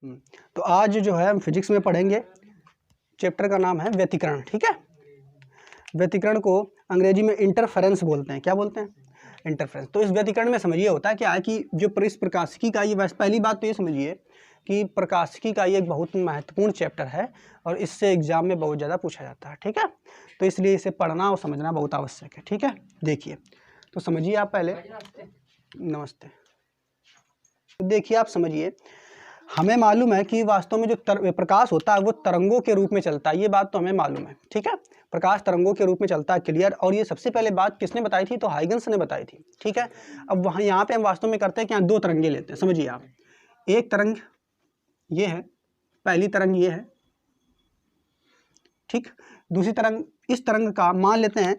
तो आज जो है हम फिजिक्स में पढ़ेंगे, चैप्टर का नाम है व्यतिकरण। ठीक है, व्यतिकरण को अंग्रेजी में इंटरफेरेंस बोलते हैं। क्या बोलते हैं? इंटरफेरेंस। तो इस व्यतिकरण में समझिए होता है क्या है कि जो इस प्रकाशिकी का ये, वैसे पहली बात तो ये समझिए कि प्रकाशिकी का ये एक बहुत महत्वपूर्ण चैप्टर है और इससे एग्जाम में बहुत ज़्यादा पूछा जाता है। ठीक है, तो इसलिए इसे पढ़ना और समझना बहुत आवश्यक है। ठीक है, देखिए तो समझिए आप पहले। नमस्ते। तो देखिए आप समझिए, हमें मालूम है कि वास्तव में जो प्रकाश होता है वो तरंगों के रूप में चलता है। ये बात तो हमें मालूम है। ठीक है, प्रकाश तरंगों के रूप में चलता है, क्लियर। और ये सबसे पहले बात किसने बताई थी? तो हाइगन्स ने बताई थी। ठीक है, अब वहाँ यहाँ पे हम वास्तव में करते हैं कि यहाँ दो तरंगे लेते हैं। समझिए आप, एक तरंग ये है, पहली तरंग ये है, ठीक। दूसरी तरंग, इस तरंग का मान लेते हैं,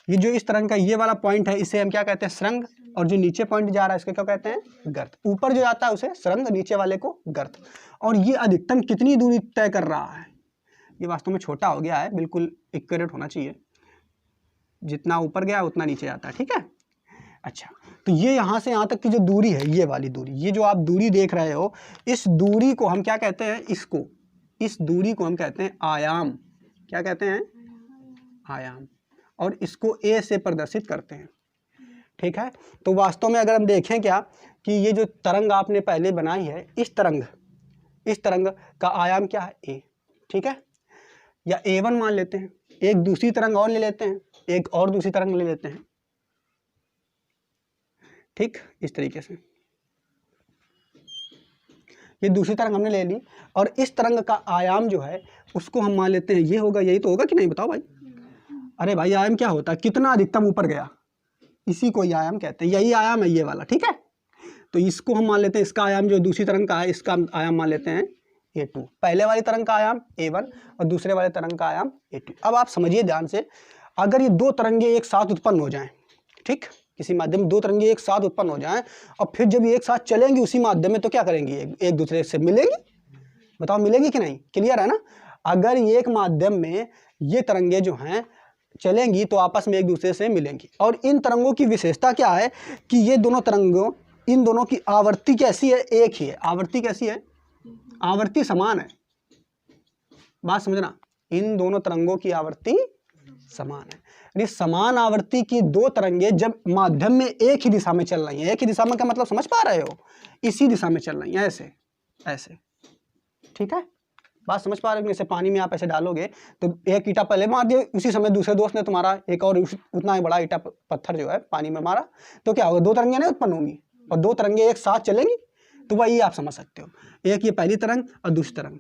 ये जो इस तरंग का ये वाला पॉइंट है इसे हम क्या कहते हैं? सुरंग। और जो नीचे पॉइंट जा रहा है इसको क्या कहते हैं? गर्त। ऊपर जो जाता है उसे सुरंग, नीचे वाले को गर्त। और ये अधिकतम कितनी दूरी तय कर रहा है? ये वास्तव में छोटा हो गया है, बिल्कुल एक्यूरेट होना चाहिए, जितना ऊपर गया उतना नीचे जाता है। ठीक है, अच्छा। तो ये यहाँ से यहाँ तक की जो दूरी है, ये वाली दूरी, ये जो आप दूरी देख रहे हो, इस दूरी को हम क्या कहते हैं? इसको, इस दूरी को हम कहते हैं आयाम। क्या कहते हैं? आयाम। और इसको ए से प्रदर्शित करते हैं। ठीक है, तो वास्तव में अगर हम देखें क्या कि ये जो तरंग आपने पहले बनाई है, इस तरंग का आयाम क्या है? ए। ठीक है, या A1 मान लेते हैं। एक दूसरी तरंग और ले लेते हैं, एक और दूसरी तरंग ले लेते हैं। ठीक, इस तरीके से ये दूसरी तरंग हमने ले ली और इस तरंग का आयाम जो है उसको हम मान लेते हैं ये होगा। यही तो होगा कि नहीं? बताओ भाई। अरे भाई, आयाम क्या होता है? कितना अधिकतम ऊपर गया, इसी को आयाम कहते हैं। यही आयाम है ये वाला। ठीक है, तो इसको हम मान लेते हैं, इसका आयाम जो दूसरी तरंग का है इसका आयाम मान लेते हैं A2। पहले वाली तरंग का आयाम A1 और दूसरे वाले तरंग का आयाम A2। अब आप समझिए ध्यान से, अगर ये दो तरंगे एक साथ उत्पन्न हो जाएं, ठीक, किसी माध्यम में दो तरंगे एक साथ उत्पन्न हो जाएं और फिर जब ये एक साथ चलेंगी उसी माध्यम में, तो क्या करेंगी? एक दूसरे से मिलेंगी। बताओ मिलेगी कि नहीं? क्लियर है ना? अगर एक माध्यम में ये तरंगे जो हैं चलेंगी तो आपस में एक दूसरे से मिलेंगी। और इन तरंगों की विशेषता क्या है कि ये दोनों तरंगों, इन दोनों की आवृत्ति कैसी है? एक ही है। आवृत्ति कैसी है? आवृत्ति समान है। बात समझना, इन दोनों तरंगों की आवृत्ति समान है। यानी समान आवृत्ति की दो तरंगे जब माध्यम में एक ही दिशा में चल रही हैं, एक ही दिशा में का मतलब समझ पा रहे हो? इसी दिशा में चल रही हैं, ऐसे ऐसे। ठीक है, बात समझ पा रहे हो? जैसे पानी में आप ऐसे डालोगे तो एक ईंटा पहले मार दिया, उसी समय दूसरे दोस्त ने तुम्हारा एक और उतना ही बड़ा ईंटा पत्थर जो है पानी में मारा, तो क्या होगा? दो तरंगे नहीं उत्पन्न होंगी और दो तरंगे एक साथ चलेंगी। तो वही आप समझ सकते हो, एक ये पहली तरंग और दूसरी तरंग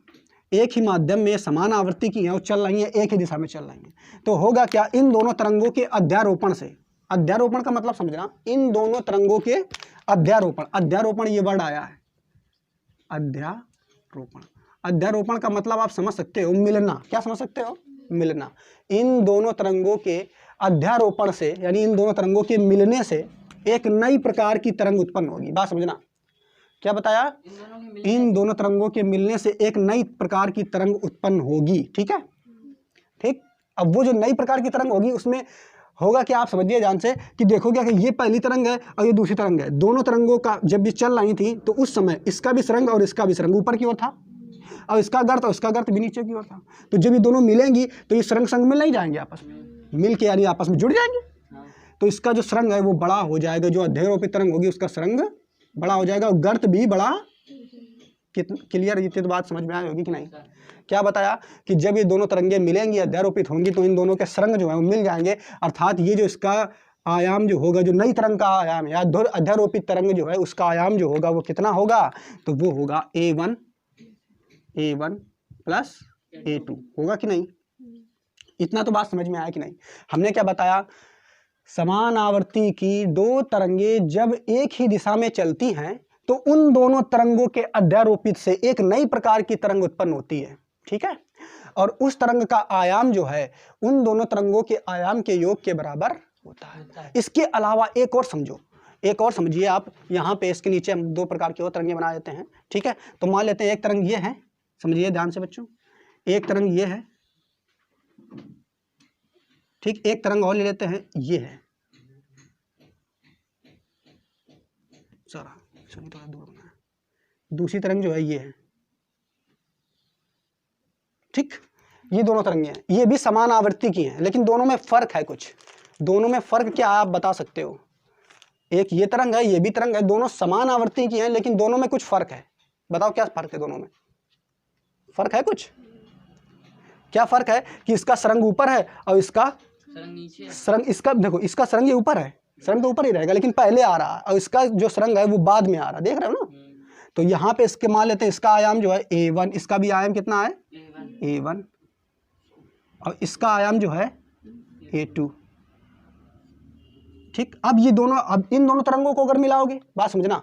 एक ही माध्यम में समान आवृत्ति की हैं और चल रही हैं, एक ही दिशा में चल रही हैं। तो होगा क्या? इन दोनों तरंगों के अध्यारोपण से, अध्यारोपण का मतलब समझना, इन दोनों तरंगों के अध्यारोपण, अध्यारोपण ये वर्ड आया है, अध्यारोपण। अध्यारोपण का मतलब आप समझ सकते हो, मिलना। क्या समझ सकते हो? मिलना। इन दोनों तरंगों के अध्यारोपण से, यानी इन दोनों तरंगों के मिलने से एक नई प्रकार की तरंग उत्पन्न होगी। बात समझना, क्या बताया? इन दोनों तरंगों के मिलने से एक नई प्रकार की तरंग उत्पन्न होगी। ठीक है, ठीक। अब वो जो नई प्रकार की तरंग होगी उसमें होगा क्या? आप समझिए ध्यान से कि देखोगे कि ये पहली तरंग है और ये दूसरी तरंग है। दोनों तरंगों का जब भी चल रही थी तो उस समय इसका भी सुरंग और इसका भी सुरंग ऊपर की ओर था और इसका गर्त और इसका गर्त भी नीचे की ओर था। तो जब ये दोनों मिलेंगी तो ये सुरंग संग मिल नहीं जाएंगे आपस में, मिल के यानी आपस में जुड़ जाएंगे। तो इसका जो सुरंग है वो बड़ा हो जाएगा, जो अध्यारोपित तरंग होगी उसका सुरंग बड़ा हो जाएगा और गर्त भी बड़ा। क्लियर? ये तो बात समझ में आई होगी कि नहीं? क्या बताया कि जब ये दोनों तरंगे मिलेंगी, अध्यारोपित होंगी, तो इन दोनों के सुरंग जो है वो मिल जाएंगे। अर्थात ये जो इसका आयाम जो होगा, जो नई तरंग का आयाम है, अध्यारोपित तरंग जो है उसका आयाम जो होगा वो कितना होगा? तो वो होगा A1 प्लस A2 होगा कि नहीं? इतना तो बात समझ में आया कि नहीं? हमने क्या बताया? समान आवृत्ति की दो तरंगे जब एक ही दिशा में चलती हैं तो उन दोनों तरंगों के अध्यारोपित से एक नई प्रकार की तरंग उत्पन्न होती है। ठीक है, और उस तरंग का आयाम जो है उन दोनों तरंगों के आयाम के योग के बराबर होता है। इसके अलावा एक और समझो, एक और समझिए आप। यहाँ पे इसके नीचे हम दो प्रकार की और तरंगे बना देते हैं। ठीक है, तो मान लेते हैं एक तरंग ये है, समझिए ध्यान से बच्चों, एक तरंग ये है, ठीक। एक तरंग और ले लेते हैं, ये है, थोड़ा दूर बना है। दूसरी तरंग जो है ये है, ठीक, ये दोनों तरंगे हैं, ये भी समान आवृत्ति की हैं, लेकिन दोनों में फर्क है कुछ। दोनों में फर्क क्या है आप बता सकते हो? एक ये तरंग है, ये भी तरंग है, दोनों समान आवृत्ति की हैं, लेकिन दोनों में कुछ फर्क है। बताओ क्या फर्क है दोनों में? फर्क है कुछ? क्या फर्क है कि इसका सरंग ऊपर है और इसका सरंग नीचे है। सरंग इसका देखो, इसका सरंग ये ऊपर है, सरंग तो ऊपर ही रहेगा, लेकिन पहले आ रहा है, और इसका जो सरंग है वो बाद में आ रहा है, देख रहे हो ना? तो यहाँ पे इसके मान लेते हैं, इसका आयाम जो है A1, इसका भी आयाम कितना है? A1, और इसका आयाम जो है A2। ठीक, अब ये दोनों, अब इन दोनों तरंगों को अगर मिलाओगे, बात समझना,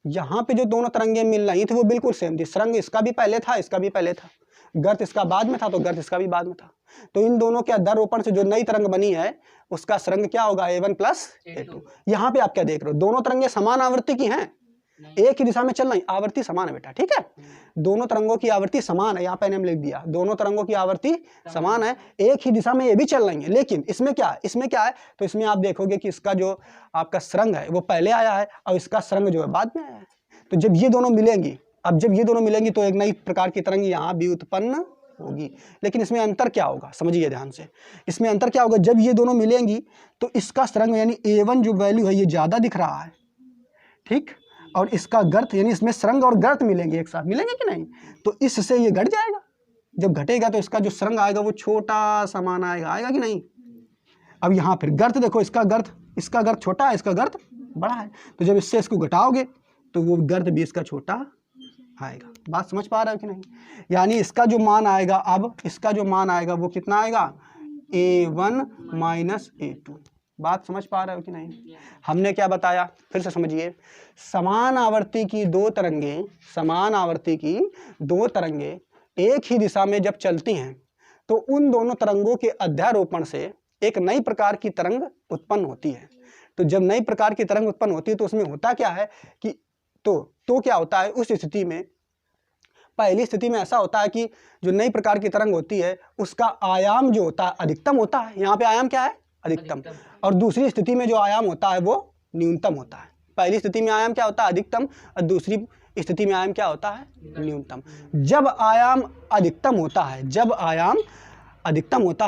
यहाँ पे जो दोनों तरंगे मिल रही थी वो बिल्कुल सेम थी। सरंग इसका भी पहले था, इसका भी पहले था, गर्त इसका बाद में था, तो गर्त इसका भी बाद में था। तो इन दोनों के अध्यारोपण से जो नई तरंग बनी है उसका सरंग क्या होगा? A1 plus A2। यहाँ पे आप क्या देख रहे हो? दोनों तरंगे समान आवृत्ति की हैं, एक ही दिशा में चल रही, आवृत्ति समान है बेटा, ठीक है? दोनों तरंगों की आवृत्ति समान है, यहाँ पे मैंने लिख दिया, दोनों तरंगों की आवृत्ति समान है, एक ही दिशा में ये भी चल रही है। लेकिन इसमें क्या है? इसमें क्या है? तो इसमें आप देखोगे कि इसका जो आपका सरंग है वो पहले आया है और इसका सरंग जो है बाद में आया है। तो जब ये दोनों मिलेंगी, अब जब ये दोनों मिलेंगी तो एक नई प्रकार की तरंग यहाँ भी उत्पन्न होगी। लेकिन इसमें अंतर क्या होगा? समझिए ध्यान से, इसमें अंतर क्या होगा? जब ये दोनों मिलेंगी तो इसका सरंग यानी A1 जो वैल्यू है ये ज़्यादा दिख रहा है, ठीक, और इसका गर्त यानी इसमें सरंग और गर्त मिलेंगे, एक साथ मिलेंगे कि नहीं? तो इससे ये घट जाएगा। जब घटेगा तो इसका जो सरंग आएगा वो छोटा समान आएगा, आएगा कि नहीं? अब यहाँ फिर गर्त देखो, इसका गर्त छोटा है, इसका गर्त बड़ा है, तो जब इससे इसको घटाओगे तो वो गर्त भी इसका छोटा आएगा। बात समझ पा रहे हो कि नहीं? यानी इसका जो मान आएगा, अब इसका जो मान आएगा वो कितना आएगा? A1 minus A2। बात समझ पा रहे हो कि नहीं? हमने क्या बताया, फिर से समझिए, समान आवर्ती की दो तरंगे एक ही दिशा में जब चलती हैं तो उन दोनों तरंगों के अध्यारोपण से एक नई प्रकार की तरंग उत्पन्न होती है। तो जब नई प्रकार की तरंग उत्पन्न होती है तो उसमें होता क्या है कि तो क्या होता है उस स्थिति में? पहली स्थिति में ऐसा होता है कि जो नई प्रकार की तरंग होती है उसका आयाम जो होता है अधिकतम होता है। यहाँ पे आयाम क्या है? अधिकतम। और दूसरी स्थिति में जो आयाम होता है वो न्यूनतम होता है। पहली स्थिति में आयाम क्या होता है? अधिकतम, और दूसरी स्थिति में आयाम क्या होता है? न्यूनतम। जब आयाम अधिकतम होता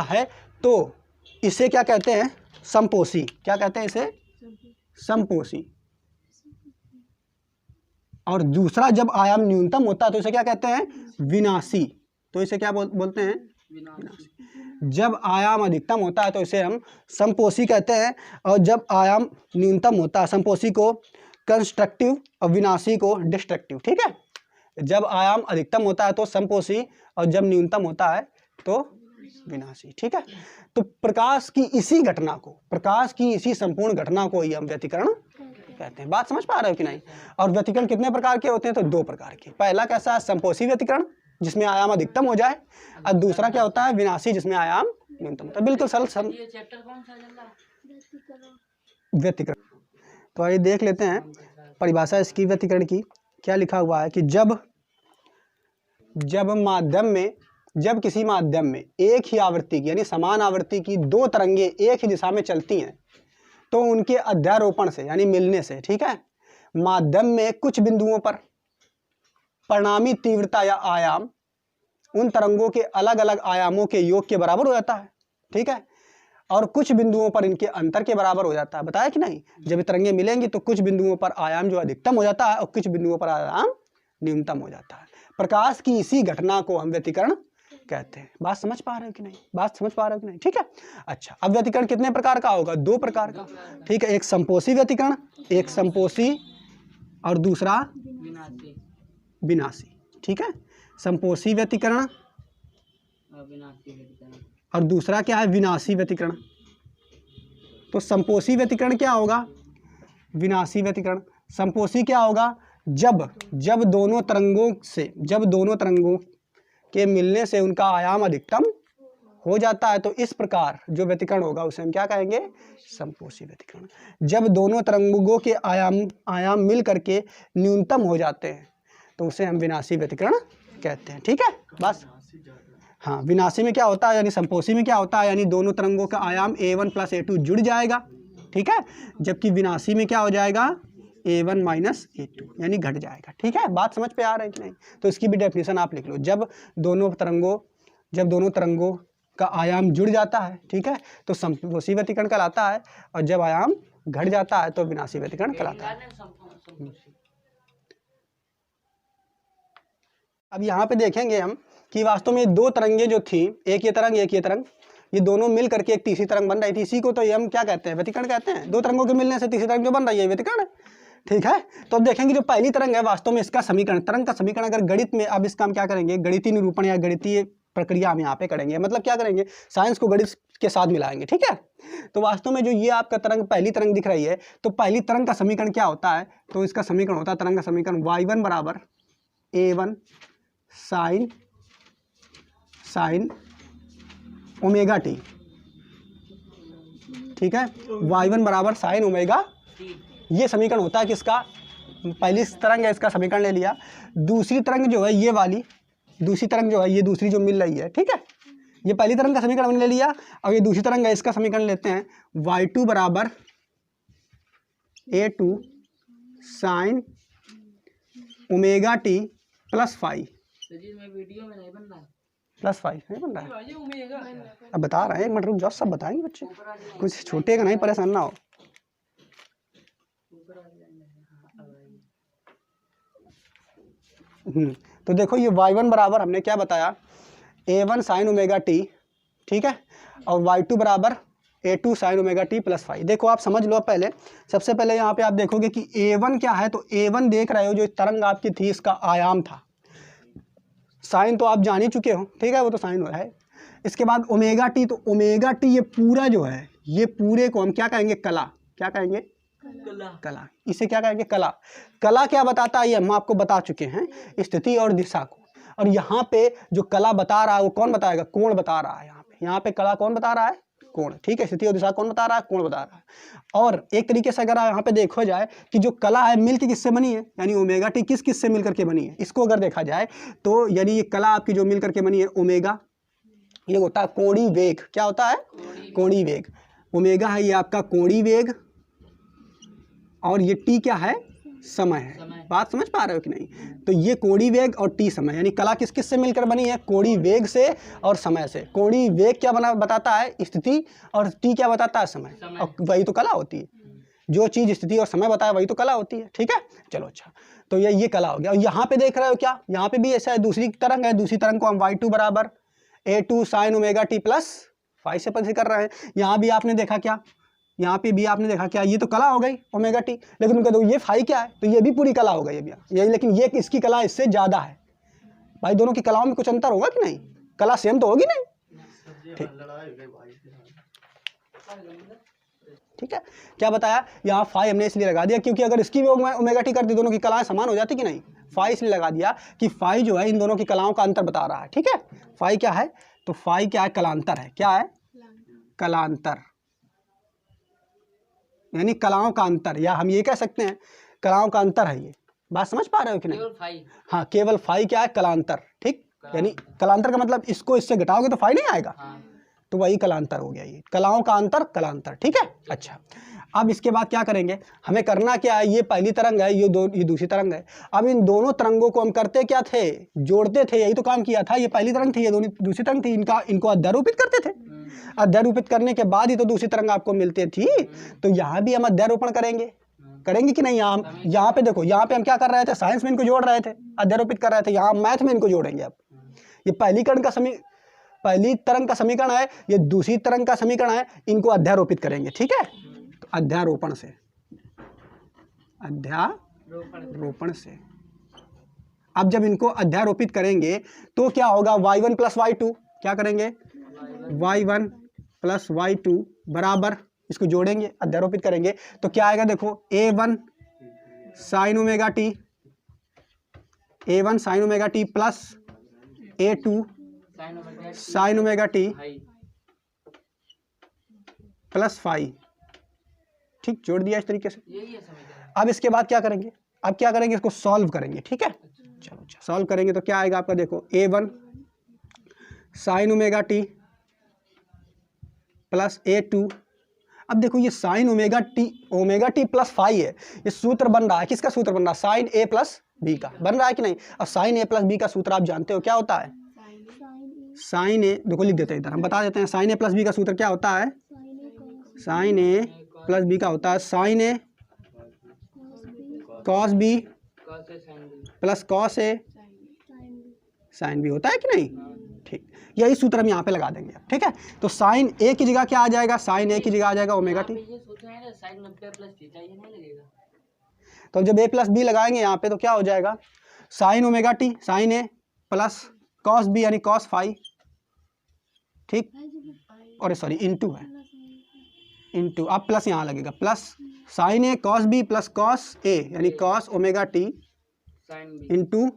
है तो इसे क्या कहते हैं? समपोषी। क्या कहते हैं इसे? समपोषी। और दूसरा जब आयाम न्यूनतम होता है तो इसे क्या कहते हैं? विनाशी। तो इसे क्या बोलते हैं? विनाशी। जब आयाम अधिकतम होता है तो इसे हम समपोषी कहते हैं, और जब आयाम न्यूनतम होता है, समपोषी को कंस्ट्रक्टिव और विनाशी को डिस्ट्रक्टिव, ठीक है? जब आयाम अधिकतम होता है तो समपोषी, और जब न्यूनतम होता है तो विनाशी, ठीक है? तो प्रकाश की इसी संपूर्ण घटना को ही हम व्यतिकरण कहते हैं। बात समझ पा रहे हो कि नहीं? और व्यतिकरण कितने प्रकार के होते हैं? तो दो प्रकार के। पहला कैसा है? समपोषी व्यतिकरण, जिसमें आयाम अधिकतम हो जाए, और दूसरा क्या होता है? विनाशी, जिसमें आयाम न्यूनतम होता है। बिल्कुल सरल चैप्टर कौन सा चल रहा है? व्यतिकरण। तो आइए देख लेते हैं परिभाषा इसकी व्यतिकरण की। क्या लिखा हुआ है कि जब किसी माध्यम में एक ही आवृत्ति की यानी समान आवृत्ति की दो तरंगे एक ही दिशा में चलती हैं तो उनके अध्यारोपण से यानी मिलने से, ठीक है, माध्यम में कुछ बिंदुओं पर परिणामी तीव्रता या आयाम उन तरंगों के अलग अलग आयामों के योग के बराबर हो जाता है, ठीक है, और कुछ बिंदुओं पर इनके अंतर के बराबर हो जाता है। बताया कि नहीं? जब तरंगे मिलेंगी तो कुछ बिंदुओं पर आयाम जो अधिकतम हो जाता है और कुछ बिंदुओं पर आयाम न्यूनतम हो जाता है। प्रकाश की इसी घटना को हम व्यतिकरण कहते हैं। बात समझ पा रहे हो कि नहीं? ठीक है। अच्छा, अब व्यतिकरण कितने प्रकार का होगा? दो प्रकार का, ठीक है। एक संपोषी व्यतिकरण, एक संपोषी और दूसरा विनाशी, ठीक है। संपोषी व्यतिकरण और दूसरा क्या है? विनाशी व्यतिकरण। तो संपोषी व्यतिकरण क्या होगा? विनाशी व्यतिकरण। संपोषी क्या होगा? जब दोनों तरंगों के मिलने से उनका आयाम अधिकतम हो जाता है तो इस प्रकार जो व्यतिकरण होगा उसे हम क्या कहेंगे? संपोषी व्यतिकरण। जब दोनों तरंगों के आयाम मिल करके न्यूनतम हो जाते हैं तो उसे हम विनाशी व्यतिकरण कहते हैं, ठीक है। बस हाँ, विनाशी में क्या होता है यानी संपोषी में क्या होता है यानी दोनों तरंगों का आयाम A1 प्लस A2 जुड़ जाएगा, ठीक है, जबकि विनाशी में क्या हो जाएगा? A1 माइनस A2 यानी घट जाएगा, ठीक है। बात समझ पे आ रहा है कि नहीं? तो इसकी भी डेफिनेशन आप लिख लो। जब दोनों तरंगों जब दोनों तरंगों का आयाम जुड़ जाता है, ठीक है, तो समकोषी व्यतिकरण कहलाता है, और जब आयाम घट जाता है तो विनाशी व्यतिकरण कहलाता है। अब यहाँ पे देखेंगे हम कि वास्तव में दो तरंगे जो थी, एक ये तरंग एक ये तरंग, ये दोनों मिल करके एक तीसरी तरंग बन रही थी। इसी को तो हम क्या कहते हैं, व्यतिकरण कहते हैं। दो तरंगों के मिलने से तीसरी तरंग जो बन रही है व्यतिकरण है, ठीक है। तो अब देखेंगे जो पहली तरंग है वास्तव में इसका समीकरण, तरंग का समीकरण अगर गणित में, अब इसका हम क्या करेंगे, गणितीय निरूपण या गणितीय प्रक्रिया हम यहाँ पे करेंगे। मतलब क्या करेंगे, साइंस को गणित के साथ मिलाएंगे, ठीक है। तो वास्तव में जो ये आपका तरंग, पहली तरंग दिख रही है, तो पहली तरंग का समीकरण क्या होता है, तो इसका समीकरण होता है, तरंग का समीकरण y1 बराबर a1 साइन ओमेगा टी, ठीक है। y1 बराबर साइन ओमेगा, ये समीकरण होता है किसका, पहली तरंग है इसका समीकरण ले लिया। दूसरी तरंग जो है ये वाली, दूसरी तरंग जो है ये दूसरी जो मिल रही है, ठीक है, ये पहली तरंग का समीकरण हमने ले लिया। अब ये दूसरी तरंग है इसका समीकरण लेते हैं, y2 बराबर a2 sine omega t plus 5, plus 5 नहीं बन रहा है, अब बता रहे हैं, एक मिनट रुक जाओ, सब बताएंगे बच्चे, कुछ छोटे का नहीं, परेशान ना हो। तो देखो ये y1 बराबर हमने क्या बताया, a1 साइन ओमेगा टी, ठीक है, और y2 बराबर a2 sine omega t plus 5। देखो आप समझ लो, पहले सबसे पहले यहाँ पे आप देखोगे कि a1 क्या है, तो a1 देख रहे हो जो तरंग आपकी थी इसका आयाम था, साइन तो आप जान ही चुके हो, ठीक है, वो तो साइन हो रहा है। इसके बाद ओमेगा टी, तो ओमेगा टी ये पूरा जो है, ये पूरे को हम क्या कहेंगे, कला, क्या कहेंगे, कला, इसे क्या कहेंगे, कला। कला क्या बताता है, ये हम आपको बता चुके हैं, स्थिति और दिशा को। और यहाँ पे जो कला बता रहा है वो कौन बताएगा, कोण बता रहा है। यहाँ पे कला कौन बता रहा है, कोण, ठीक है। स्थिति और दिशा कौन बता रहा है, कोण बता रहा है। और एक तरीके से अगर यहाँ पे देखो जाए कि जो कला है मिलकर किससे बनी है, यानी ओमेगा टी किस किस से मिल करके बनी है, इसको अगर देखा जाए तो यानी ये कला आपकी जो मिल करके बनी है, ओमेगा ये होता है कोणीय वेग, क्या होता है, कोणीय वेग। ओमेगा है ये आपका कोणीय वेग, और ये टी क्या है, समय है। बात समझ पा रहे हो कि नहीं। तो ये कोणीय वेग और टी समय, यानी कला किस किस से मिलकर बनी है, कोणीय वेग से और समय से। कोणीय वेग क्या बताता है, स्थिति, और टी क्या बताता है, समय, और वही तो कला होती है। जो चीज स्थिति और समय बताए वही तो कला होती है, ठीक है। चलो अच्छा, तो ये कला हो गया। और यहाँ पे देख रहे हो क्या, यहाँ पे भी ऐसा है, दूसरी तरंग है, दूसरी तरंग को हम y2 बराबर a2 sine omega t plus 5 से परिचय कर रहे हैं। यहाँ भी आपने देखा क्या, यहाँ पे भी आपने देखा क्या, ये तो कला हो गई ओमेगा टी, लेकिन उनका तो ये फाई क्या है, तो ये भी पूरी कला हो गई अभी ये, लेकिन ये इसकी कला इससे ज़्यादा है। भाई दोनों की कलाओं में कुछ अंतर होगा कि नहीं, कला सेम तो होगी नहीं, ठीक है। क्या बताया, यहाँ फाई हमने इसलिए लगा दिया क्योंकि अगर इसकी भी ओमेगा टी कर दी, दोनों की कलाएं समान हो जाती कि नहीं। फाई इसलिए लगा दिया कि फाई जो है इन दोनों की कलाओं का अंतर बता रहा है, ठीक है। फाई क्या है, तो फाई क्या है, कलांतर है, क्या है, कलांतर, यानी कलाओं का अंतर, या हम ये कह सकते हैं कलाओं का अंतर है। ये बात समझ पा रहे हो कि नहीं, हाँ, केवल फाई क्या है, कलांतर, ठीक, यानी कलांतर का मतलब इसको इससे घटाओगे तो फाई नहीं आएगा, तो वही कलांतर हो गया, ये कलाओं का अंतर, कलांतर, ठीक है। अच्छा, अब इसके बाद क्या करेंगे, हमें करना क्या है, ये पहली तरंग है, ये दूसरी तरंग है। अब इन दोनों तरंगों को हम करते क्या थे, जोड़ते थे, यही तो काम किया था। ये पहली तरंग थी, ये दूसरी तरंग थी, इनको अध्यारोपित करते थे। अध्यारोपित करने के बाद ही तो दूसरी तरंग आपको मिलती थी। तो यहाँ भी हम अध्यारोपण करेंगे कि नहीं। यहाँ पे देखो, यहाँ पे हम क्या कर रहे थे, साइंस में इनको जोड़ रहे थे, अध्यारोपित कर रहे थे। यहाँ मैथ में इनको जोड़ेंगे। अब ये पहली तरंग का समीकरण है, ये दूसरी तरंग का समीकरण है, इनको अध्यारोपित करेंगे, ठीक है। तो अध्यारोपण से, अध्यारोपण से अब जब इनको अध्यारोपित करेंगे तो क्या होगा, y1 प्लस y2, क्या करेंगे, y1 प्लस y2 बराबर, इसको जोड़ेंगे, अध्यारोपित करेंगे तो क्या आएगा, देखो a1 sign omega T, a1 sign omega t plus a2 sine omega t plus 5, ठीक, जोड़ दिया इस तरीके से। अब इसके बाद क्या करेंगे, इसको सॉल्व करेंगे, ठीक है। चलो अच्छा, सॉल्व करेंगे तो क्या आएगा आपका, देखो a1 sign omega t plus a2। अब देखो ये साइन ओमेगा टी प्लस 5 है, ये सूत्र बन रहा है, किसका सूत्र बन रहा है, साइन a प्लस बी का बन रहा है कि नहीं। अब साइन a प्लस बी का सूत्र आप जानते हो क्या होता है, साइन ए, देखो लिख देते हैं इधर, हम बता देते हैं साइन ए प्लस बी का सूत्र क्या होता है, साइन ए प्लस बी का होता है sign A cos B plus cos A sine B होता है कि नहीं। ठीक, यही सूत्र हम यहाँ पे लगा देंगे। ठीक है, तो साइन ए की जगह क्या आ जाएगा, साइन ए की जगह आ जाएगा ओमेगा टी। तो जब ए प्लस बी लगाएंगे यहाँ पे तो क्या हो जाएगा, sine omega t sine A plus cos B यानी कॉस फाई। ठीक, और सॉरी इंटू है, इंटू अब प्लस यहाँ लगेगा, plus sine A cos B plus cos A यानी cos omega t into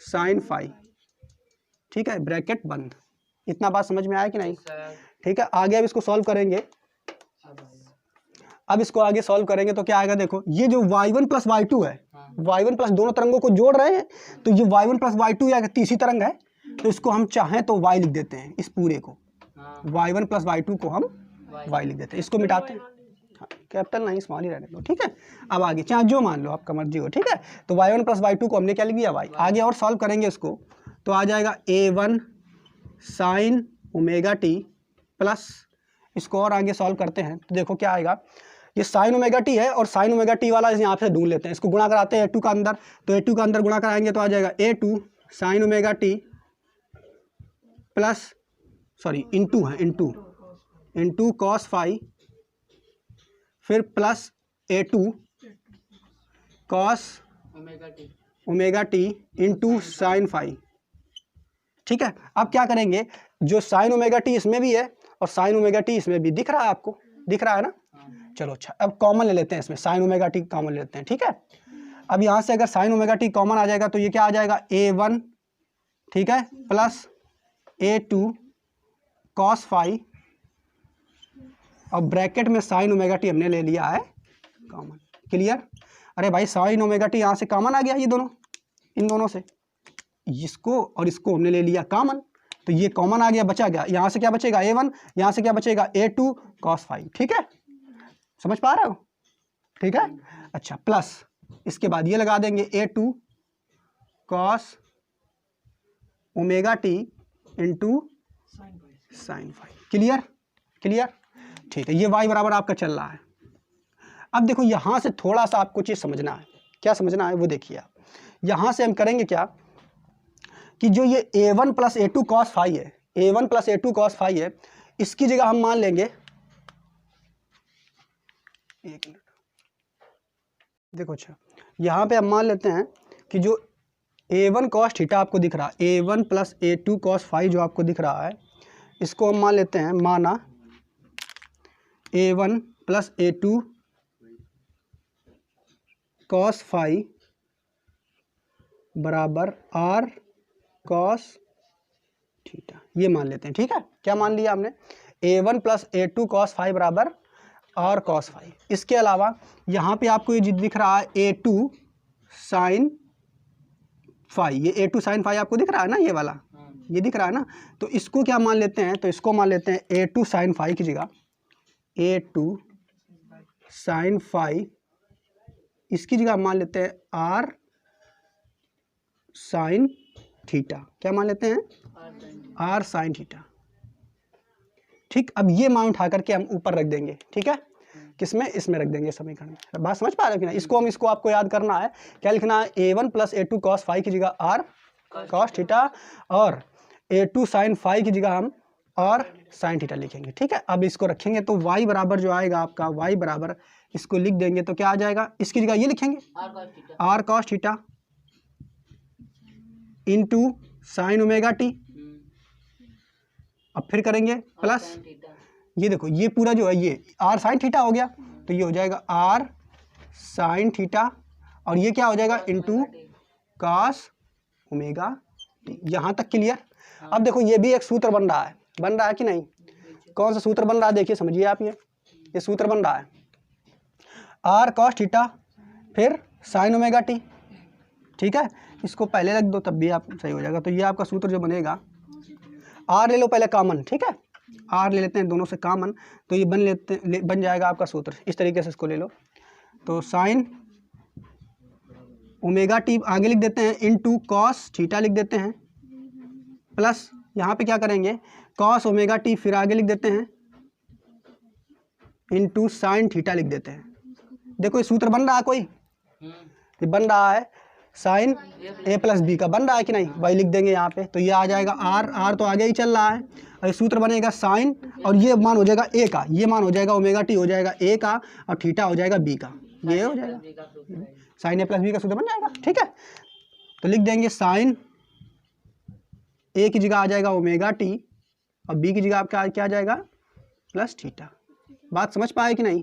sine phi. ठीक है, ब्रैकेट बंद। इतना बात समझ में आया कि नहीं। ठीक है, आगे अब इसको सॉल्व करेंगे। अब इसको आगे सॉल्व करेंगे तो क्या आएगा, देखो ये जो y1 प्लस y2 है, y1 प्लस दोनों तरंगों को जोड़ रहे हैं, तो ये y1 प्लस y2 या तीसरी तरंग है, तो इसको हम चाहें तो y लिख देते हैं, इस पूरे को y1 प्लस y2 को हम y लिख देते हैं, इसको मिटाते हैं। हाँ, कैपिटल नहीं स्मॉल ही रहने दो। ठीक है, अब आगे चाहे जो मान लो आपका मर्जी हो। ठीक है, तो y1 प्लस y2 को हमने क्या लिख दिया y। आगे और सॉल्व करेंगे इसको तो आ जाएगा a1 sign omega t plus, इसको और आगे सॉल्व करते हैं तो देखो क्या आएगा, ये साइन ओमेगा टी है और साइन ओमेगा टी वाला यहाँ से ढूंढ लेते हैं, इसको गुणा कराते हैं a2 का अंदर, तो a2 का अंदर गुणा कराएंगे तो आ जाएगा a2 sine omega t plus sorry into है, इंटू कॉस फाई, फिर plus a2 cos omega t into sine phi. ठीक है, अब क्या करेंगे, जो साइन ओमेगा टी इसमें भी है और साइन ओमेगा टी इसमें भी दिख रहा है, आपको दिख रहा है ना। चलो अच्छा, अब कॉमन ले लेते हैं, इसमें साइन ओमेगा टी कॉमन ले लेते हैं। ठीक है, अब यहाँ से अगर साइन ओमेगा टी कॉमन आ जाएगा तो ये क्या आ जाएगा a1, ठीक है, प्लस a2 कॉस फाई, और ब्रैकेट में साइन ओमेगा टी हमने ले लिया है कॉमन। क्लियर। अरे भाई साइन ओमेगा टी यहाँ से कॉमन आ गया, ये दोनों, इन दोनों से इसको और इसको हमने ले लिया कॉमन, तो ये कॉमन आ गया, बचा गया यहाँ से क्या बचेगा a1, यहाँ से क्या बचेगा a2 कॉस फाई। ठीक है, समझ पा रहे हो। ठीक है, अच्छा, प्लस इसके बाद ये लगा देंगे a2 cos omega t into sine phi. Clear, clear. ठीक है, ये y बराबर आपका चल रहा है। अब देखो यहाँ से थोड़ा सा आपको चीज़ समझना है, क्या समझना है वो देखिए आप। यहाँ से हम करेंगे क्या कि जो ये a1 plus a2 cos phi है, a1 plus a2 cos phi है, इसकी जगह हम मान लेंगे, एक मिनट देखो, अच्छा यहाँ पे हम मान लेते हैं कि जो a1 कॉस थीटा आपको दिख रहा है, a1 plus a2 cos phi जो आपको दिख रहा है, इसको हम मान लेते हैं, माना a1 plus a2 cos phi बराबर r कॉस थीटा, ये मान लेते हैं। ठीक है, क्या मान लिया हमने, a1 plus a2 cos phi बराबर r कॉस फाई। इसके अलावा यहाँ पे आपको ये दिख रहा है a2 साइन फाई, ये a2 साइन फाई आपको दिख रहा है ना, ये वाला ये दिख रहा है ना, तो इसको क्या मान लेते हैं, तो इसको मान लेते हैं a2 साइन फाई की जगह a2 साइन फाई, इसकी जगह मान लेते हैं r साइन थीटा। क्या मान लेते हैं, r साइन थीटा। ठीक, अब ये मान उठा करके हम ऊपर रख देंगे। ठीक है, किसमें, इसमें रख देंगे समीकरण में। बात समझ पा रहे हो कि ना। इसको आपको याद करना है, क्या लिखना है, a1 plus a2 cos phi की जगह r कॉस थीटा, और a2 साइन फाई की जगह हम r साइन थीटा लिखेंगे। ठीक है, अब इसको रखेंगे तो y बराबर जो आएगा आपका, y बराबर इसको लिख देंगे तो क्या आ जाएगा, इसकी जगह ये लिखेंगे r cos theta into sine omega T, अब फिर करेंगे प्लस, ये देखो ये पूरा जो है ये r साइन थीटा हो गया, तो ये हो जाएगा r साइन थीटा, और ये क्या हो जाएगा इंटू कॉस ओमेगा टी। यहाँ तक क्लियर। अब देखो ये भी एक सूत्र बन रहा है कि नहीं। कौन सा सूत्र बन रहा है, देखिए समझिए आप, ये सूत्र बन रहा है r कॉस थीटा फिर साइन ओमेगा टी। ठीक है, इसको पहले रख दो तब भी आप सही हो जाएगा। तो ये आपका सूत्र जो बनेगा, r ले लो पहले कॉमन। ठीक है, r ले लेते हैं दोनों से कॉमन, तो ये बन जाएगा आपका सूत्र। इस तरीके से इसको ले लो, तो साइन ओमेगा टी आगे लिख देते हैं इंटू कॉस थीटा लिख देते हैं, प्लस यहाँ पे क्या करेंगे, कॉस ओमेगा टी, फिर आगे लिख देते हैं इंटू साइन थीटा लिख देते हैं। देखो ये सूत्र बन रहा है कोई, ये बन रहा है साइन ए प्लस बी का, बन रहा है कि नहीं, वही लिख देंगे यहाँ पे। तो ये आ जाएगा आर, आर तो आगे ही चल रहा है, और ये सूत्र बनेगा साइन, और ये मान हो जाएगा ए का, ये मान हो जाएगा ओमेगा टी हो जाएगा ए का, और थीटा हो जाएगा बी का, ये हो जाएगा साइन ए प्लस बी का सूत्र बन जाएगा। ठीक है, तो लिख देंगे साइन ए की जगह आ जाएगा ओमेगा टी, और बी की जगह आपका क्या आ जाएगा प्लस थीटा। बात समझ पाए कि नहीं,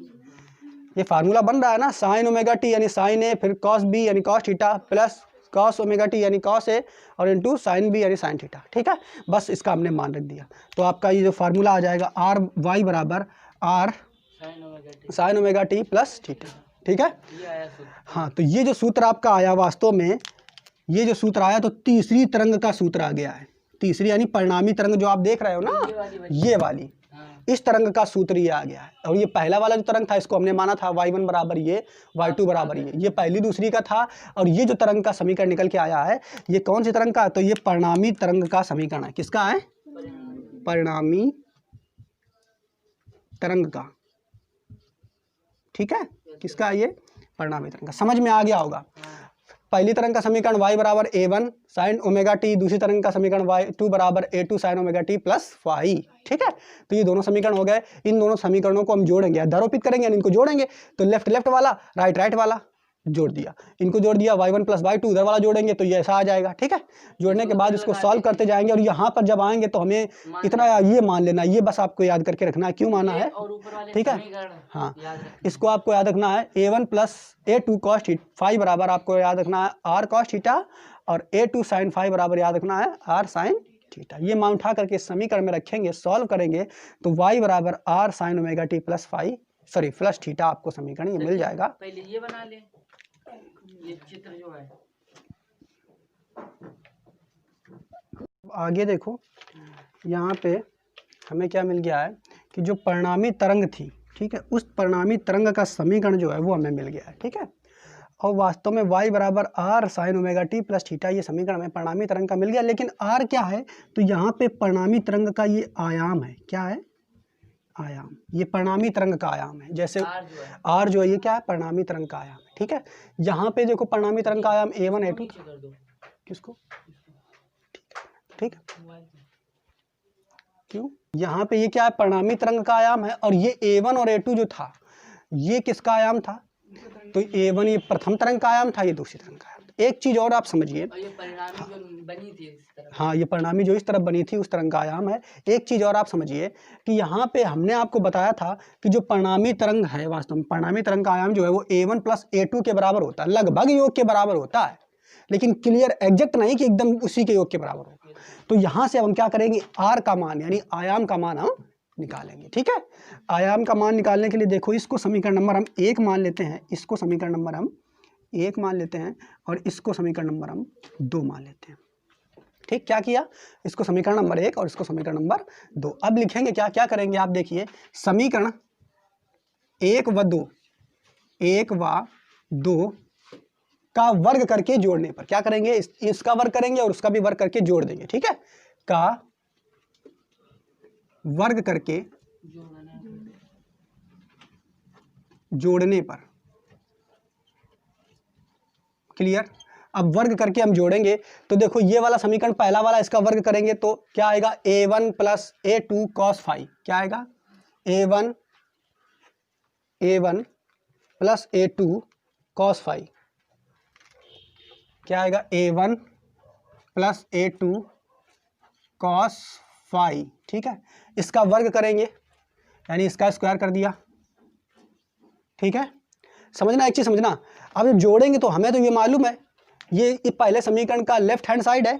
ये फार्मूला बन रहा है ना, साइन ओमेगा टी यानी साइन ए, फिर कॉस बी यानी cos theta, plus cos omega T यानी कॉस ए, और इंटू साइन बी यानी साइन थीटा। ठीक है, बस इसका हमने मान रख दिया। तो आपका ये जो फार्मूला आ जाएगा आर वाई बराबर R sine omega t plus theta. ठीक है, हाँ, तो ये जो सूत्र आपका आया वास्तव में, ये जो सूत्र आया तो तीसरी तरंग का सूत्र आ गया है। तीसरी यानी परिणामी तरंग जो आप देख रहे हो ना, ये वाली, इस तरंग का सूत्र ये आ गया है। और ये पहला वाला जो तरंग था इसको हमने माना था y1 बराबर ये, y2 बराबर ये पहली दूसरी का था। और ये जो तरंग का समीकरण निकल के आया है ये कौन सी तरंग का है, तो ये परिणामी तरंग का समीकरण है। किसका है, परिणामी तरंग का। ठीक है, किसका है ये, परिणामी तरंग का। समझ में आ गया होगा। पहली तरंग का समीकरण y बराबर a1 साइन ओमेगा टी, दूसरी तरंग का समीकरण y2 बराबर a2 sine omega t plus phi. ठीक है, तो ये दोनों समीकरण हो गए। इन दोनों समीकरणों को हम जोड़ेंगे, अध्यारोपित करेंगे, यानी इनको जोड़ेंगे। तो लेफ्ट लेफ्ट वाला, राइट राइट वाला जोड़ दिया, इनको जोड़ दिया, y1 प्लस y2 उधर वाला जोड़ेंगे तो ये ऐसा आ जाएगा। ठीक है, जोड़ने के बाद इसको सॉल्व करते जाएंगे, और यहाँ पर जब आएंगे तो हमें इतना ये मान लेना, ये बस आपको याद करके रखना है क्यों माना है। ठीक है, हाँ, इसको आपको याद रखना है a1 plus a2 cos phi बराबर आपको याद रखना है r कॉस थीटा, और a2 साइन फाई बराबर याद रखना है r साइन थीटा। ये मान उठा करके समीकरण में रखेंगे, सॉल्व करेंगे तो y बराबर r sine omega t plus phi, sorry plus theta आपको समीकरण ये मिल जाएगा। पहले ये बना ले, ये चित्र जो है। आगे देखो, यहाँ पे हमें क्या मिल गया है कि जो परिणामी तरंग थी, ठीक है, उस परिणामी तरंग का समीकरण जो है वो हमें मिल गया है। ठीक है, और वास्तव में y बराबर r sine omega t plus theta ये समीकरण हमें परिणामी तरंग का मिल गया। लेकिन r क्या है, तो यहाँ पे परिणामी तरंग का ये आयाम है। क्या है, आयाम, ये परिणामी तरंग का आयाम है। जैसे r जो है ये क्या है, परिणामी तरंग का आयाम है। ठीक है, यहाँ पे देखो परिणामी तरंग का आयाम a1 a2, किसको, ठीक है, क्यों, यहाँ पे ये क्या है, परिणामी तरंग का आयाम है। और ये a1 और a2 जो था ये किसका आयाम था, तो a1 ये प्रथम तरंग का आयाम था, ये दूसरी तरंग का आयाम था। एक चीज और आप समझिए, ये परिणामी जो बनी थी इस तरफ, हाँ, ये परिणामी जो इस तरफ बनी थी उस तरंग का आयाम है। एक चीज और आप समझिए कि यहाँ पे हमने आपको बताया था कि जो परिणामी तरंग है, वास्तव में परिणामी तरंग का आयाम जो है वो a1 प्लस a2 के बराबर होता है, लगभग योग के बराबर होता है, लेकिन क्लियर एग्जैक्ट नहीं कि एकदम उसी के योग के बराबर हो। तो यहाँ से हम क्या करेंगे, r का मान यानी आयाम का मान हम निकालेंगे। ठीक है, आयाम का मान निकालने के लिए देखो, इसको समीकरण नंबर हम 1 मान लेते हैं, इसको समीकरण नंबर हम 1 मान लेते हैं, और इसको समीकरण नंबर हम 2 मान लेते हैं। ठीक, क्या किया, इसको समीकरण नंबर 1 और इसको समीकरण नंबर 2। अब लिखेंगे क्या, क्या करेंगे आप देखिए, समीकरण 1 व 2, 1 व 2 का वर्ग करके जोड़ने पर क्या करेंगे, इसका वर्ग करेंगे और उसका भी वर्ग करके जोड़ देंगे। ठीक है, का वर्ग करके जोड़ने पर, क्लियर। अब वर्ग करके हम जोड़ेंगे तो देखो ये वाला समीकरण पहला वाला, इसका वर्ग करेंगे तो क्या आएगा, a1 plus a2 cos phi. क्या आएगा, a1 plus a2 cos phi. क्या आएगा, a1 plus a2 cos phi. ठीक है, इसका वर्ग करेंगे यानी इसका स्क्वायर कर दिया। ठीक है, समझना, एक चीज समझना, अब जब जोड़ेंगे तो हमें तो ये मालूम है ये पहले समीकरण का लेफ्ट हैंड साइड है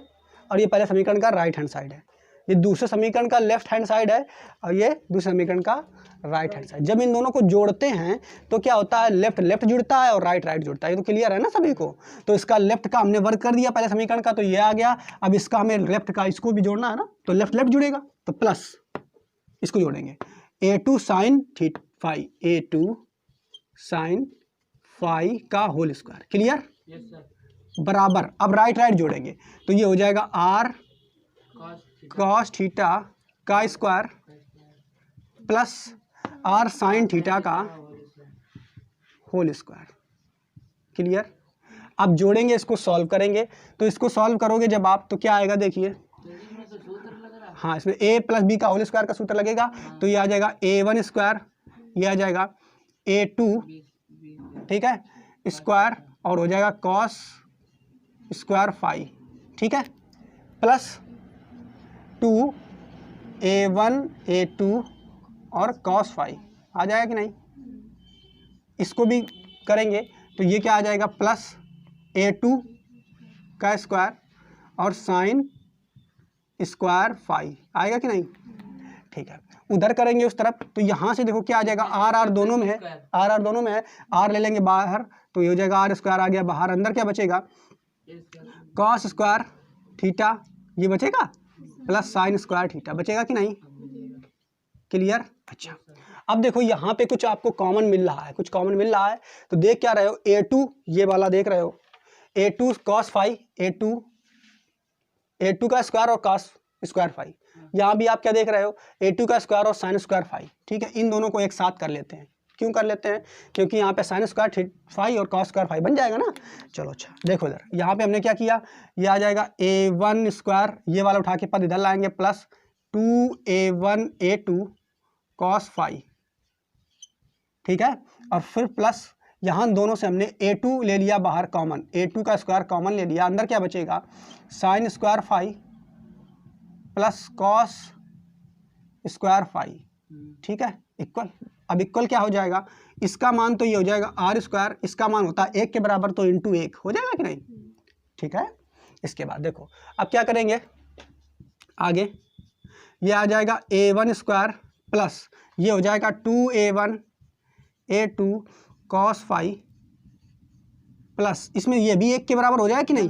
और ये पहले समीकरण का राइट हैंड साइड है, ये दूसरे समीकरण का लेफ्ट हैंड साइड है और ये दूसरे समीकरण का राइट हैंड साइड। जब इन दोनों को जोड़ते हैं तो क्या होता है, लेफ्ट लेफ्ट जुड़ता है और राइट राइट जुड़ता है। ये तो क्लियर है ना सभी को। तो इसका लेफ्ट का हमने वर्ग कर दिया पहले समीकरण का, तो ये आ गया। अब इसका हमें लेफ्ट का इसको भी जोड़ना है ना, तो लेफ्ट लेफ्ट जुड़ेगा, तो प्लस इसको जोड़ेंगे a2 sine phi, a2 sine phi का होल स्क्वायर। क्लियर, बराबर। अब राइट राइट जोड़ेंगे तो ये हो जाएगा r कॉस थीटा का square plus R sine theta का होल स्क्वायर। क्लियर। अब जोड़ेंगे, इसको सॉल्व करेंगे। तो इसको सॉल्व करोगे जब आप, तो क्या आएगा देखिए, हाँ इसमें a प्लस बी का होल स्क्वायर का सूत्र लगेगा। तो ये आ जाएगा a1 स्क्वायर, ये आ जाएगा a2, ठीक है, स्क्वायर, और हो जाएगा कॉस स्क्वायर फाई, ठीक है, प्लस 2a1 a2 और कॉस फाई आ जाएगा कि नहीं। इसको भी करेंगे तो ये क्या आ जाएगा, प्लस a2 का स्क्वायर और साइन स्क्वायर फाई आएगा कि नहीं। ठीक है, उधर करेंगे उस तरफ, तो यहाँ से देखो क्या आ जाएगा, आर आर दोनों में है, आर आर दोनों में है, आर ले लेंगे बाहर तो ये हो जाएगा आर स्क्वायर आ गया बाहर, अंदर क्या बचेगा, कॉस स्क्वायर थीटा ये बचेगा प्लस साइन स्क्वायर थीटा बचेगा कि नहीं। क्लियर। अच्छा, अब देखो यहाँ पे कुछ आपको कॉमन मिल रहा है, कुछ कॉमन मिल रहा है, तो देख क्या रहे हो, a2 ये वाला देख रहे हो, a2 कॉस फाई, a2 का स्क्वायर और कॉस स्क्वायर फाई। यहाँ भी आप क्या देख रहे हो, a2 का स्क्वायर और साइन स्क्वायर फाई। ठीक है, इन दोनों को एक साथ कर लेते हैं। क्यों कर लेते हैं, क्योंकि यहाँ पे साइन स्क्वायर फाई और कॉस स्क्वायर फाई बन जाएगा ना। चलो अच्छा देखो इधर, यहाँ पे हमने क्या किया, ये आ जाएगा a1 स्क्वायर, ये वाला उठा के पद इधर लाएंगे, plus 2a1 a2 cos phi, ठीक है, और फिर प्लस यहाँ दोनों से हमने a2 ले लिया बाहर कॉमन, a2 का स्क्वायर कॉमन ले लिया, अंदर क्या बचेगा, sine square phi plus cos square phi, ठीक है, इक्वल। अब इक्वल क्या हो जाएगा, इसका मान तो ये हो जाएगा आर स्क्वायर, इसका मान होता है 1 के बराबर, तो इंटू 1 हो जाएगा कि नहीं। ठीक है, इसके बाद देखो अब क्या करेंगे आगे, ये आ जाएगा a1 स्क्वायर प्लस ये हो जाएगा 2a1 a2 cos phi plus इसमें ये भी 1 के बराबर हो जाएगा कि नहीं,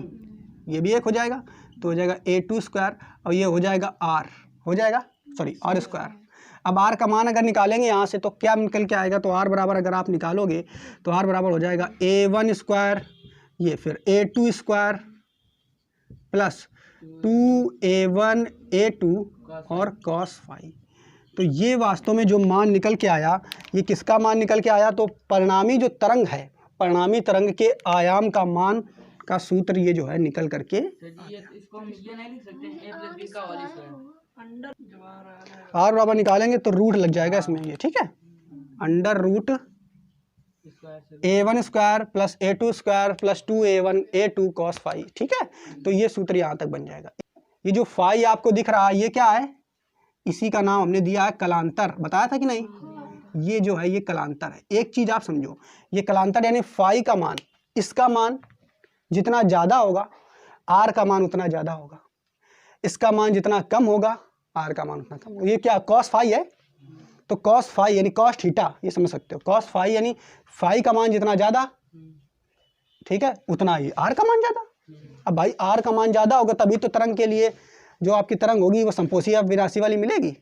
ये भी 1 हो जाएगा, तो हो जाएगा a2 स्क्वायर और ये हो जाएगा r, हो जाएगा सॉरी r स्क्वायर। अब r का मान अगर निकालेंगे यहाँ से तो क्या निकल के आएगा, तो r बराबर अगर आप निकालोगे तो r बराबर हो जाएगा a1 स्क्वायर, ये फिर a2 square plus 2a1 a2 और कॉस फाई। तो ये वास्तव में जो मान निकल के आया, ये किसका मान निकल के आया, तो परिणामी जो तरंग है, परिणामी तरंग के आयाम का मान का सूत्र ये जो है निकल करके, इसको हम ये नहीं लिख सकते a प्लस बी का होल स्क्वायर, आर बराबर निकालेंगे तो रूट लग जाएगा इसमें ये, ठीक है, under root a1 square plus a2 square plus 2a1 a2 cos phi. ठीक है, तो ये सूत्र यहाँ तक बन जाएगा। ये जो फाई आपको दिख रहा है ये क्या है, इसी का नाम हमने दिया है कलांतर, बताया था कि नहीं, ये जो है ये कलांतर है। एक चीज आप समझो, ये कलांतर यानी फाई का मान, इसका मान जितना ज्यादा होगा आर का मान उतना ज्यादा होगा, इसका मान जितना कम होगा आर का मान उतना कम होगा। ये क्या कॉस फाई है, तो कॉस फाई यानी कॉस थीटा, ये समझ सकते हो, कॉस फाई यानी फाई का मान जितना ज्यादा, ठीक है, उतना ही आर का मान ज्यादा। अब भाई आर का मान ज्यादा होगा तभी तो तरंग के लिए जो आपकी तरंग होगी वो संपोषी या विनाशी वाली मिलेगी।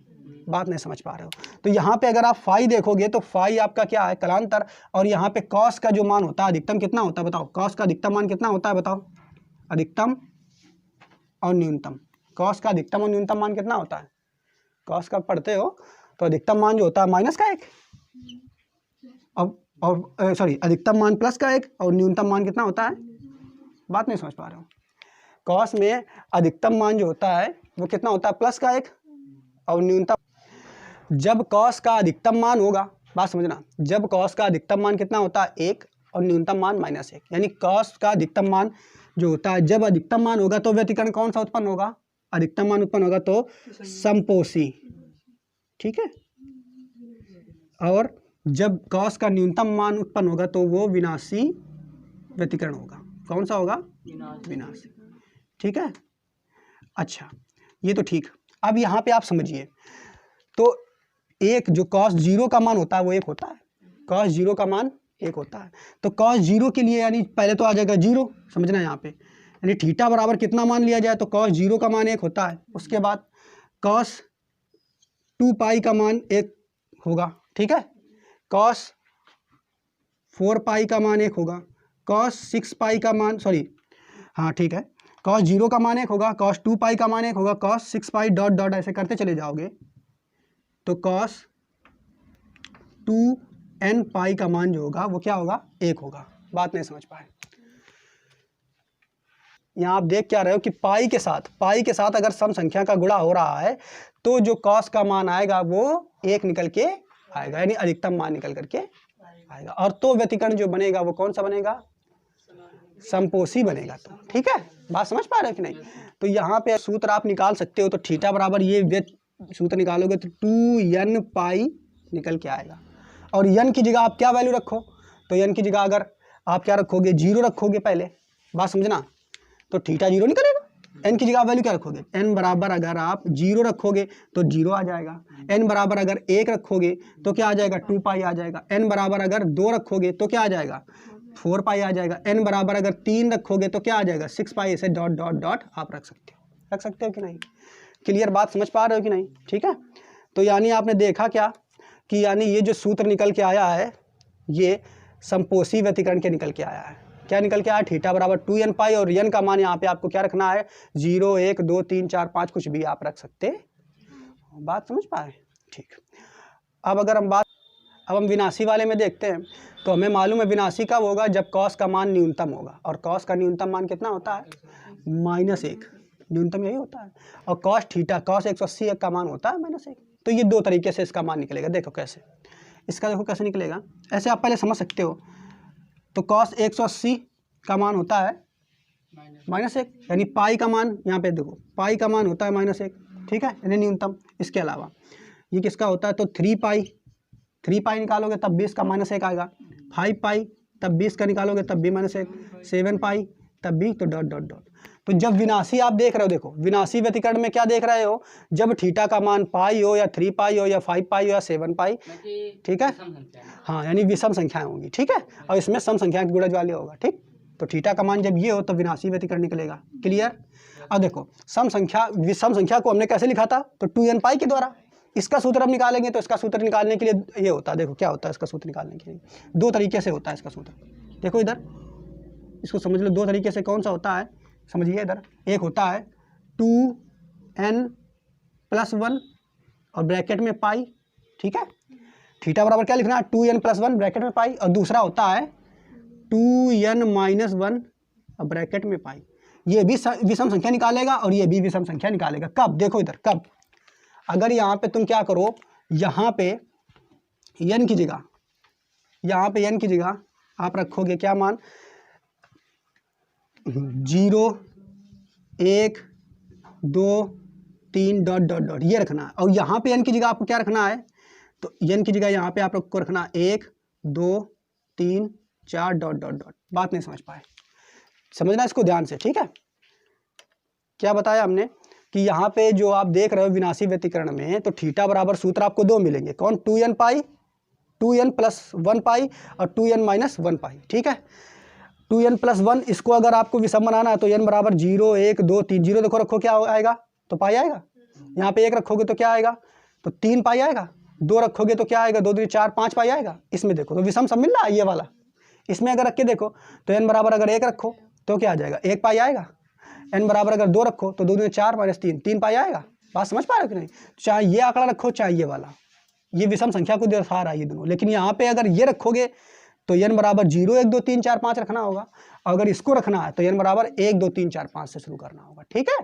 बात नहीं समझ पा रहे हो, तो यहाँ पे अगर आप फाई देखोगे तो फाई आपका क्या है, कलांतर, और यहाँ पे कॉस का जो मान होता है अधिकतम कितना होता है बताओ, कॉस का अधिकतम मान कितना होता है बताओ, अधिकतम और न्यूनतम, कॉस का अधिकतम और न्यूनतम मान कितना होता है, कॉस का पढ़ते हो तो अधिकतम मान जो होता है -1 और सॉरी अधिकतम मान +1 और न्यूनतम मान कितना होता है, बात नहीं समझ पा रहे हो, कॉस में अधिकतम मान जो होता है वो कितना होता है, +1 और न्यूनतम, जब कॉस का अधिकतम मान होगा, बात समझना, जब कॉस का अधिकतम मान कितना होता है 1 और न्यूनतम मान -1, यानी कॉस का अधिकतम मान जो होता है, जब अधिकतम मान होगा तो व्यतिकरण कौन सा उत्पन्न होगा, अधिकतम मान उत्पन्न होगा तो संपोषी, ठीक है, और जब कॉस का न्यूनतम मान उत्पन्न होगा तो वो विनाशी व्यतिकरण होगा, कौन सा होगा, विनाशी। ठीक है, अच्छा ये तो ठीक। अब यहाँ पे आप समझिए, तो एक जो cos 0 का मान होता है वो 1 होता है, cos 0 का मान 1 होता है, तो cos 0 के लिए यानी पहले तो आ जाएगा 0, समझना यहाँ पे, यानी थीटा बराबर कितना मान लिया जाए तो cos 0 का मान 1 होता है, उसके बाद cos 2 पाई का मान 1 होगा, ठीक है, cos 4 पाई का मान 1 होगा, cos 6 पाई का मान, सॉरी हाँ ठीक है, कॉस 0 का मान 1 होगा, कॉस 2 पाई का मान 1 होगा, कॉस 6 पाई डॉट डॉट ऐसे करते चले जाओगे तो कॉस 2n पाई का मान जो होगा वो क्या होगा, 1 होगा। बात नहीं समझ पाए। यहाँ आप देख क्या रहे हो कि पाई के साथ अगर सम संख्या का गुणा हो रहा है तो जो कॉस का मान आएगा वो 1 निकल के आएगा, यानी अधिकतम मान निकल करके आएगा। और तो व्यतिकरण जो बनेगा वो कौन सा बनेगा, समपोषी बनेगा। तो ठीक है, बात समझ पा रहे हो कि नहीं। तो यहाँ पे सूत्र आप निकाल सकते हो। तो थीटा बराबर ये सूत्र निकालोगे तो 2n पाई निकल के आएगा। और n की जगह आप क्या वैल्यू रखो, तो n की जगह अगर आप क्या रखोगे, 0 रखोगे पहले, बात समझना, तो थीटा 0 निकलेगा। n की जगह वैल्यू क्या रखोगे, n बराबर अगर आप 0 रखोगे तो 0 आ जाएगा, n बराबर अगर 1 रखोगे तो क्या आ जाएगा, 2 पाई आ जाएगा, n बराबर अगर 2 रखोगे तो क्या आ जाएगा, 4 पाई आ जाएगा, n बराबर अगर 3 रखोगे तो क्या आ जाएगा, 6 पाई। ऐसे डॉट डॉट डॉट आप रख सकते हो कि नहीं। क्लियर, बात समझ पा रहे हो कि नहीं। ठीक है, तो यानी आपने देखा क्या कि यानी ये जो सूत्र निकल के आया है ये समपोषी व्यतिकरण के निकल के आया है। क्या निकल के आया, थीटा बराबर 2n पाई, और n का मान यहाँ पे आपको क्या रखना है, 0 1 2 3 4 5 कुछ भी आप रख सकते हो। बात समझ पाए। ठीक, अब अगर हम विनाशी वाले में देखते हैं तो हमें मालूम है विनाशी कब होगा, जब कॉस का मान न्यूनतम होगा। और कॉस का न्यूनतम मान कितना होता है, -1, न्यूनतम यही होता है। और कॉस थीटा कॉस 180 का मान होता है -1। तो ये दो तरीके से इसका मान निकलेगा। देखो कैसे, इसका देखो कैसे निकलेगा, ऐसे आप पहले समझ सकते हो। तो कॉस 180 का मान होता है -1, यानी पाई का मान, यहाँ पे देखो पाई का मान होता है -1, ठीक है, यानी न्यूनतम। इसके अलावा ये किसका होता है, तो 3 पाई निकालोगे तब भी इसका -1 आएगा, 5 पाई तब भी इसका निकालोगे तब भी -1, 7 पाई तब भी, तो डॉट डॉट डॉट। तो जब विनाशी आप देख रहे हो, देखो विनाशी व्यतिकरण में क्या देख रहे हो, जब थीटा का मान पाई हो या 3 पाई हो या 5 पाई हो या 7 पाई, ठीक है, हाँ, यानी विषम संख्याएं होंगी। ठीक है, और इसमें सम संख्या के गुणज वाले होगा। ठीक, तो थीटा का मान जब ये हो तो विनाशी व्यतिकरण निकलेगा। क्लियर। अब देखो विषम संख्या को हमने कैसे लिखा था, तो 2n पाई के द्वारा। इसका सूत्र अब निकालेंगे तो इसका सूत्र निकालने के लिए ये होता है, देखो क्या होता है इसका सूत्र निकालने के लिए, दो तरीके से होता है इसका सूत्र। देखो इधर इसको समझ लो, दो तरीके से। कौन सा होता है, समझिए इधर, एक होता है 2n+1 और ब्रैकेट में पाई, ठीक है, थीटा बराबर क्या लिखना है, 2n+1 ब्रैकेट में पाई, और दूसरा होता है 2n-1 और ब्रैकेट में पाई। ये भी विषम संख्या निकालेगा और ये भी विषम संख्या निकालेगा। कब, देखो इधर कब, अगर यहाँ पे तुम क्या करो, यहाँ पे n की जगह, यहाँ पे n की जगह आप रखोगे क्या मान, 0 1 2 3 डॉट डॉट डॉट ये रखना है। और यहाँ पे n की जगह आपको क्या रखना है, तो n की जगह यहाँ पे आपको रखना 1 2 3 4 डॉट डॉट डॉट। बात नहीं समझ पाए, समझना इसको ध्यान से। ठीक है, क्या बताया हमने कि यहाँ पे जो आप देख रहे हो विनाशी व्यतिकरण में, तो थीटा बराबर सूत्र आपको दो मिलेंगे। कौन, 2n पाई, 2n+1 पाई और 2n-1 पाई। ठीक है, 2n+1 इसको अगर आपको विषम बनाना है तो n बराबर 0 1 2 3, 0 देखो रखो क्या आएगा, तो पाई आएगा। यहाँ पे 1 रखोगे तो क्या आएगा, तो 3 पाई आएगा। 2 रखोगे तो क्या आएगा, 2 2 4 5 पाई आएगा। इसमें देखो तो विषम सब मिल रहा है ये वाला। इसमें अगर रख के देखो तो n बराबर अगर 1 रखो तो क्या आ जाएगा, 1 पाई आएगा। n बराबर अगर 2 रखो तो 2 2 4 -3, 3 पाई आएगा। बात समझ पा रहे हो कि नहीं। चाहे ये आंकड़ा रखो चाहे ये वाला, ये विषम संख्या को दर्शा रहा है ये दोनों। लेकिन यहाँ पे अगर ये रखोगे तो n बराबर 0 1 2 3 4 5 रखना होगा। अगर इसको रखना है तो n बराबर 1 2 3 4 5 से शुरू करना होगा। ठीक है,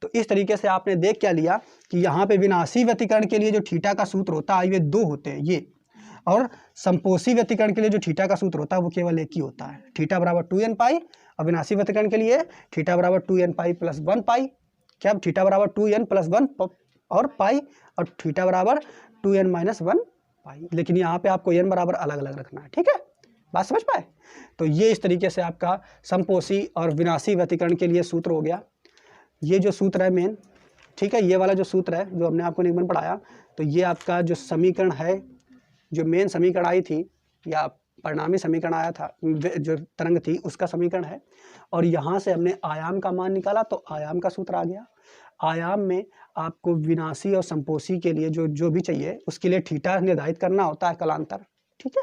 तो इस तरीके से आपने देख क्या लिया कि यहाँ पे विनाशी व्यतिकरण के लिए जो थीटा का सूत्र होता है ये दो होते हैं ये, और समपोषी व्यतिकरण के लिए जो थीटा का सूत्र होता है वो केवल एक ही होता है, थीटा बराबर 2n पाई। और विनाशी व्यतिकरण के लिए थीटा बराबर 2n पाई प्लस 1 पाई। क्या, थीटा बराबर 2n+1 और पाई, और थीटा बराबर 2n-1 पाई। लेकिन यहाँ पे आपको n बराबर अलग अलग रखना है। ठीक है, बात समझ पाए। तो ये इस तरीके से आपका समपोषी और विनाशी व्यतिकरण के लिए सूत्र हो गया। ये जो सूत्र है मेन, ठीक है, ये वाला जो सूत्र है जो हमने आपको निगमन पढ़ाया, तो ये आपका जो समीकरण है, जो मेन समीकरण आई थी या परिणामी समीकरण आया था, जो तरंग थी उसका समीकरण है। और यहाँ से हमने आयाम का मान निकाला तो आयाम का सूत्र आ गया। आयाम में आपको विनाशी और समपोषी के लिए जो भी चाहिए उसके लिए थीटा निर्धारित करना होता है, कलांतर। ठीक है,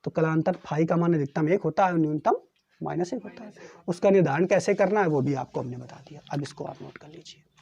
तो कलांतर फाई का मान अधिकतम 1 होता है और न्यूनतम -1 होता है। उसका निर्धारण कैसे करना है वो भी आपको हमने बता दिया। अब इसको आप नोट कर लीजिए।